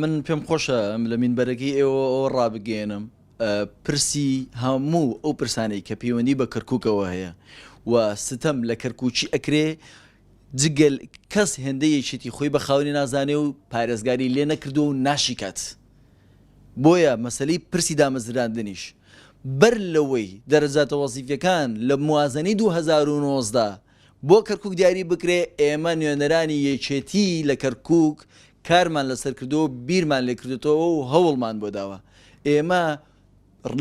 من پێم خۆشە لە مینبەرەکەی ئێوە ڕابگەێنم پرسی هەموو ئەو پرسانەی کە پەیوەندی بە کەرکووکەوە هەیە و ستەم لە کەرکووچی ئەکرێ جگەل کەس هێندەیەکێتی خۆی بە خاوەنی نازانێ و پارێزگاری لێ نەکردو و ناشیکات. بۆیە مەسەلەی پرسی دامەزراندنیش بەر لەوەی دەرەجاتە وەزیفەکان لە موازنەی 2019 بۆ کەرکووک دیاری بکرێ، ئێمە نوێنەرانی یەکێتی لە کەرکووک کارمان لەسەر کردەوە، بیرمان لێ کردێتەوە و هەوڵمان بۆ داوە. ئێمە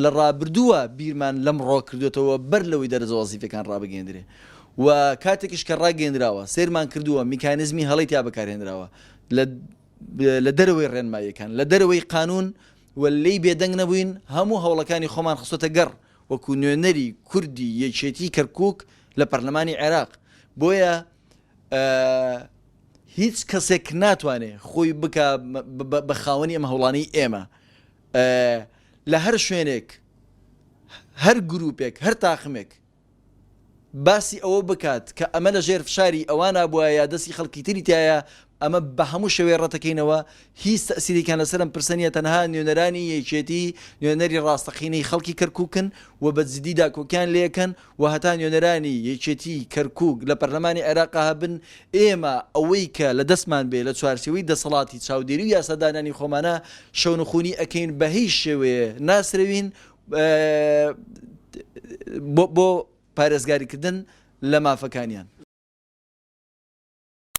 لە ڕابردووە بیرمان لەم ڕۆ کردوێتەوە بەر لەوەی دەرەجە وەزیفەکان ڕابگەێنرێ و کاتێکیش کە ڕاگەێنراوە سێرمان کردووە میکانیزمی هەڵی تا بەکارهێنراوە لە دەرەوەی ڕێنماییەکان، لە دەرەوەی قانون و لی بێدەنگ نەبووین. هەموو هەوڵەکانی خۆمان خستۆتە گەڕ وەکو نوێنەری کوردی یەکێتی کەرکووک لە پەرلەمانی عێراق. بۆیە هیچ کەسێک ناتوانێت خۆی بکە بە خاوەنی ئەمە هەوڵانەی ئێمە لە هەر شوێنێک، هەر گروپێک، هەر تاخمێک باسی ئەوە بکات کە ئەمە لە ژێر فشاری ئەوان نبووە یا دەستی خەڵکی تری تایە، ئەمە بە هەموو شێوێ ڕەتەکەینەوە. هیچ تەسیریکان لەسەرم پرسەنیە، تەنها نوێنەرانی یەکێتی نوێنەری ڕاستەقینەی خەڵکی کەرکووکن و بە جدیدا کۆکیان لێکەن و هەتا نوێنەرانی یەکێتی کەرکووک لە پەرلەمانی عێراقا هەبن. ئێمە ئەوەی کە لە دەستمان بێ لە چوارچێوەی دەسەڵاتی چاودێری و یاسادانانی خۆمانە شەونخوونی ئەکەین بە هیچ شێوەیە ناسرەوین بۆ پارێزگاریکردن لە مافەکانیان.